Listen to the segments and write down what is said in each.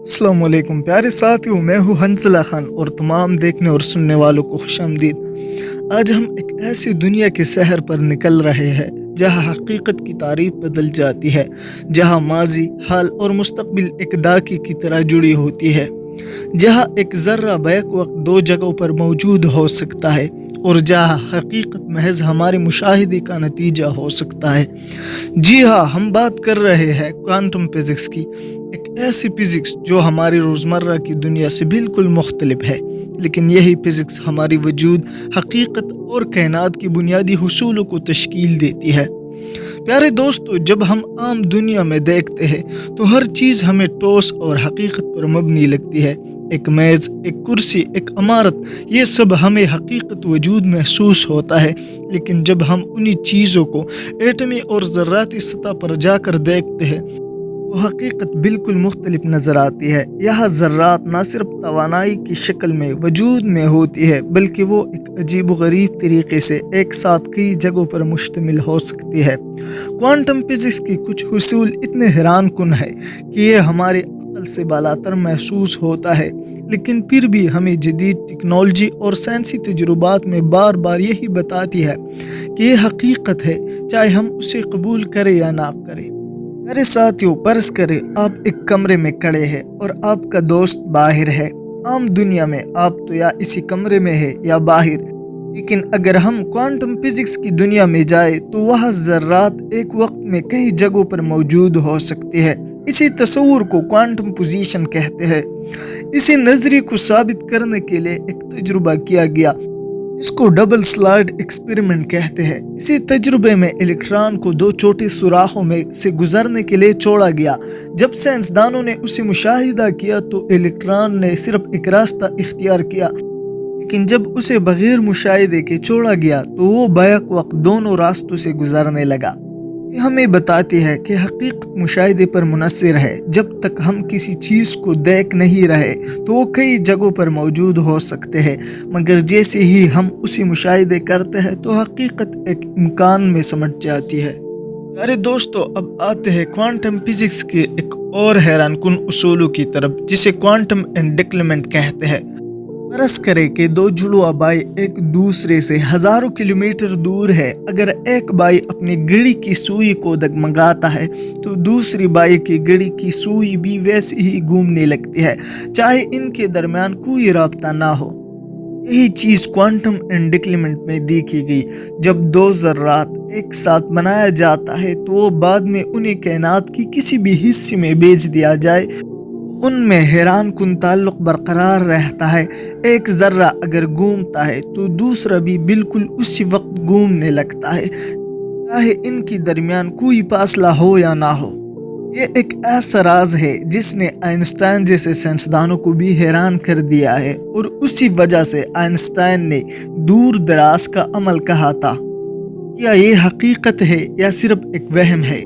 अस्सलाम वालेकुम प्यारे साथियों, मैं हूँ हंसला खान और तमाम देखने और सुनने वालों को खुशामदीद। आज हम एक ऐसी दुनिया के शहर पर निकल रहे हैं जहाँ हकीकत की तारीफ बदल जाती है, जहाँ माजी, हाल और मुस्तकबिल एक दाकी की तरह जुड़ी होती है, जहाँ एक ज़र्रा बैक वक्त दो जगहों पर मौजूद हो सकता है और जहाँ हकीकत महज हमारे मुशाहिदे का नतीजा हो सकता है। जी हाँ, हम बात कर रहे हैं क्वांटम फिज़िक्स की, एक ऐसी फिज़िक्स जो हमारी रोज़मर्रा की दुनिया से बिल्कुल मुख्तलिफ है, लेकिन यही फिज़िक्स हमारी वजूद, हकीकत और कायनात की बुनियादी हुसूलों को तश्कील देती है। प्यारे दोस्तों, जब हम आम दुनिया में देखते हैं तो हर चीज़ हमें ठोस और हकीकत पर मबनी लगती है। एक मेज़, एक कुर्सी, एक इमारत, ये सब हमें हकीकत वजूद महसूस होता है, लेकिन जब हम उन्हीं चीज़ों को एटमी और ज़र्राती सतह पर जाकर देखते हैं वो हकीकत बिल्कुल मुख्तलिफ नज़र आती है। यह ज़र्रात न सिर्फ तवानाई की शक्ल में वजूद में होती है, बल्कि वो एक अजीब व गरीब तरीके से एक साथ कई जगहों पर मुश्तमिल हो सकती है। क्वांटम फिज़िक्स की कुछ हुसूल इतने हैरान कुन है कि ये हमारे अक्ल से बालातर महसूस होता है, लेकिन फिर भी हमें जदीद टेक्नोलॉजी और साइंसी तजुर्बात में बार बार यही बताती है कि ये हकीकत है, चाहे हम उसे कबूल करें या ना करें। मेरे साथियों, फर्ज करें आप एक कमरे में खड़े हैं और आपका दोस्त बाहर है। आम दुनिया में आप तो या इसी कमरे में है या बाहर, लेकिन अगर हम क्वांटम फिजिक्स की दुनिया में जाए तो वह ज़र्रात एक वक्त में कई जगहों पर मौजूद हो सकती है। इसी तस्वुर को क्वांटम पोजीशन कहते हैं। इसी नजरिए को साबित करने के लिए एक तजुर्बा किया गया, इसको डबल स्लिट एक्सपेरिमेंट कहते हैं। इसी तजुर्बे में इलेक्ट्रॉन को दो छोटे सुराखों में से गुजरने के लिए छोड़ा गया। जब साइंसदानों ने उसे मुशाहिदा किया तो इलेक्ट्रॉन ने सिर्फ एक रास्ता इख्तियार किया, लेकिन जब उसे बगैर मुशाहिदे के छोड़ा गया तो वो बैक वक्त दोनों रास्तों से गुजरने लगा। ये हमें बताती है कि हकीकत मुशाहिदे पर मुनस्सिर है। जब तक हम किसी चीज़ को देख नहीं रहे तो वो कई जगहों पर मौजूद हो सकते हैं, मगर जैसे ही हम उसे मुशाहिदे करते हैं तो हकीकत एक इम्कान में समझ जाती है। अरे दोस्तों, अब आते हैं क्वांटम फिजिक्स के एक और हैरान कुन उसूलों की तरफ, जिसे क्वांटम एंटेंगलमेंट कहते हैं। फर्ज करें कि दो जुड़वा भाई एक दूसरे से हजारों किलोमीटर दूर है। अगर एक भाई अपनी घड़ी की सुई को डगमगाता है तो दूसरी भाई की घड़ी की सुई भी वैसे ही घूमने लगती है, चाहे इनके दरमियान कोई राब्ता ना हो। यही चीज़ क्वांटम एंटेंगलमेंट में देखी गई। जब दो ज़र्रात एक साथ बनाया जाता है तो वो बाद में उन्हें कायनात की किसी भी हिस्से में भेज दिया जाए, उनमें हैरान कुन ताल्लुक बरकरार रहता है। एक ज़र्रा अगर घूमता है तो दूसरा भी बिल्कुल उसी वक्त घूमने लगता है, चाहे इनके दरमियान कोई फासला हो या ना हो। ये एक ऐसा राज है जिसने आइंस्टाइन जैसे साइंसदानों को भी हैरान कर दिया है, और उसी वजह से आइंस्टाइन ने दूर दराज का अमल कहा था। क्या ये हकीकत है या सिर्फ एक वहम है?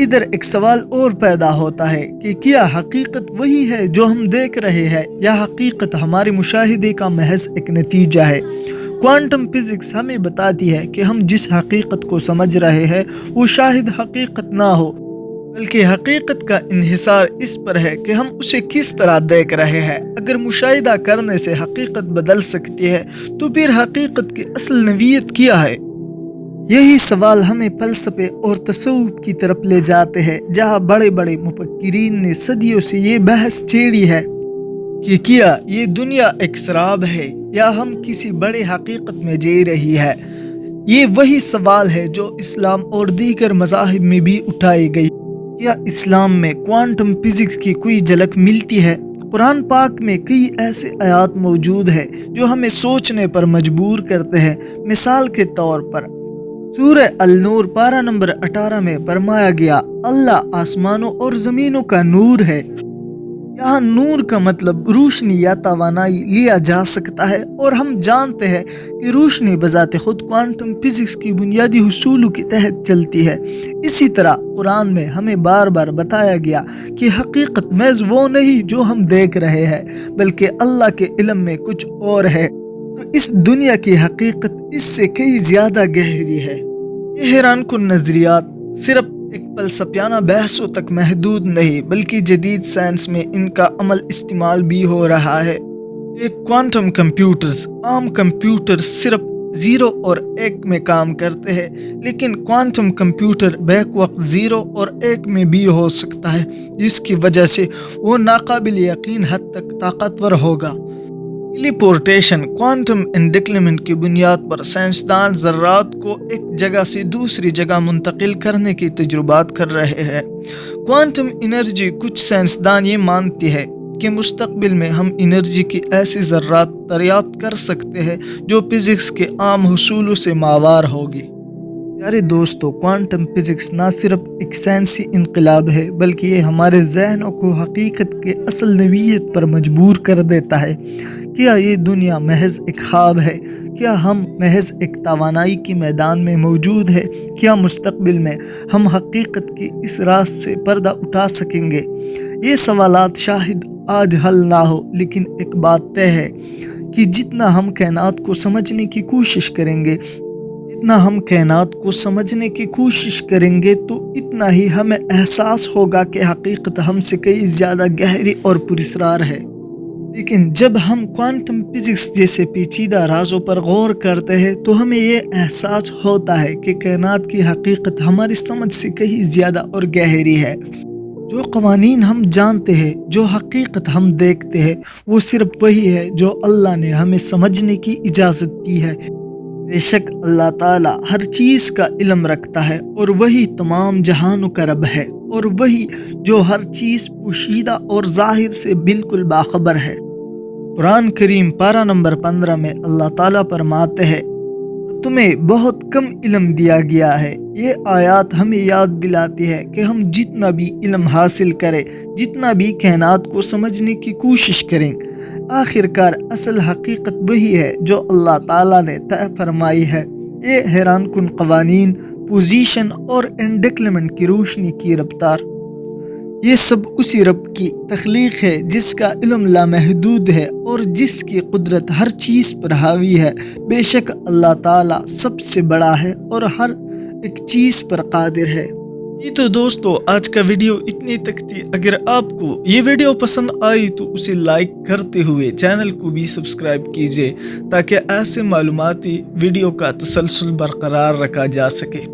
इधर एक सवाल और पैदा होता है कि क्या हकीकत वही है जो हम देख रहे हैं, या हकीकत हमारे मुशाहिदे का महज एक नतीजा है? क्वांटम फिजिक्स हमें बताती है कि हम जिस हकीकत को समझ रहे हैं वो शायद हकीकत ना हो, बल्कि हकीकत का इन्हिसार इस पर है कि हम उसे किस तरह देख रहे हैं। अगर मुशाहिदा करने से हकीकत बदल सकती है तो फिर हकीकत की असल नवीयत क्या है? यही सवाल हमें फलसफे और तसव्वुफ की तरफ ले जाते हैं, जहाँ बड़े बड़े मुफक्किरीन ने सदियों से ये बहस छेड़ी है कि क्या ये दुनिया एक शराब है या हम किसी बड़े हकीकत में जी रही है। ये वही सवाल है जो इस्लाम और दीगर मज़ाहिब में भी उठाई गई। क्या इस्लाम में क्वांटम फिजिक्स की कोई झलक मिलती है? कुरान पाक में कई ऐसे आयात मौजूद है जो हमें सोचने पर मजबूर करते हैं। मिसाल के तौर पर सूरह अल-नूर पारा नंबर 18 में फरमाया गया, अल्लाह आसमानों और ज़मीनों का नूर है। यहाँ नूर का मतलब रोशनी या तवानाई लिया जा सकता है, और हम जानते हैं कि रोशनी बजाते खुद क्वांटम फिजिक्स की बुनियादी हुसूलों के तहत चलती है। इसी तरह कुरान में हमें बार बार बताया गया कि हकीकत महज वो नहीं जो हम देख रहे हैं, बल्कि अल्लाह के इल्म में कुछ और है, और इस दुनिया की हकीकत इससे कई ज्यादा गहरी है। ये हैरान कुन नजरियात सिर्फ एक फलसफियाना बहसों तक महदूद नहीं बल्कि जदीद साइंस में इनका अमल इस्तेमाल भी हो रहा है। एक क्वांटम कंप्यूटर्स आम कंप्यूटर सिर्फ 0 और 1 में काम करते हैं, लेकिन क्वांटम कंप्यूटर बैक वक्त 0 और 1 में भी हो सकता है, जिसकी वजह से वो नाकाबिल यकीन हद तक ताकतवर होगा। टेलीपोर्टेशन क्वांटम एंटेंगलमेंट की बुनियाद पर साइंसदान ज़र्रात को एक जगह से दूसरी जगह मुंतकिल करने की तजुर्बात कर रहे हैं। क्वांटम एनर्जी कुछ साइंसदान ये मानती है कि मुस्तकबिल में हम एनर्जी की ऐसी ज़र्रात दरियाफ्त कर सकते हैं जो फिज़िक्स के आम हसूलों से मावार होगी। प्यारे दोस्तों, क्वांटम फिज़िक्स ना सिर्फ एक साइंसी इनकलाब है बल्कि ये हमारे जहनों को हकीकत के असल नवीयत पर मजबूर कर देता है। क्या ये दुनिया महज एक ख्वाब है? क्या हम महज एक तवानाई के मैदान में मौजूद है? क्या मुस्तकबिल में हम हकीकत के इस राज से पर्दा उठा सकेंगे? ये सवालात शायद आज हल ना हो, लेकिन एक बात तय है कि जितना हम कायनात को समझने की कोशिश करेंगे तो इतना ही हमें एहसास होगा कि हकीकत हमसे कई ज़्यादा गहरी और पुरस्रार है। लेकिन जब हम क्वांटम फिज़िक्स जैसे पेचीदा राजों पर गौर करते हैं तो हमें ये एहसास होता है कि कायनात की हकीकत हमारी समझ से कहीं ज़्यादा और गहरी है। जो कवानीन हम जानते हैं, जो हकीकत हम देखते हैं, वो सिर्फ वही है जो अल्लाह ने हमें समझने की इजाज़त दी है। बेशक अल्लाह ताला हर चीज़ का इल्म रखता है और वही तमाम जहानों का रब है, और वही जो हर चीज़ पोशीदा और ज़ाहिर से बिल्कुल बाखबर है। कुरान करीम पारा नंबर 15 में अल्लाह ताला फरमाते हैं, तुम्हें बहुत कम इल्म दिया गया है। ये आयत हमें याद दिलाती है कि हम जितना भी इल्म हासिल करें, जितना भी कायनात को समझने की कोशिश करें, आखिरकार असल हकीकत वही है जो अल्लाह ताला ने तय फरमाई है। ये हैरान कुन कवानीन, पोजीशन और एंटेंगलमेंट की रोशनी की रफ्तार, ये सब उसी रब की तख्लीक है जिसका इल्म लामहदूद है और जिसकी कुदरत हर चीज़ पर हावी है। बेशक अल्लाह ताला सबसे बड़ा है और हर एक चीज़ पर कादिर है। ये तो दोस्तों आज का वीडियो इतनी तक थी। अगर आपको ये वीडियो पसंद आई तो उसे लाइक करते हुए चैनल को भी सब्सक्राइब कीजिए ताकि ऐसे मालूमाती वीडियो का तसलसल बरकरार रखा जा सके।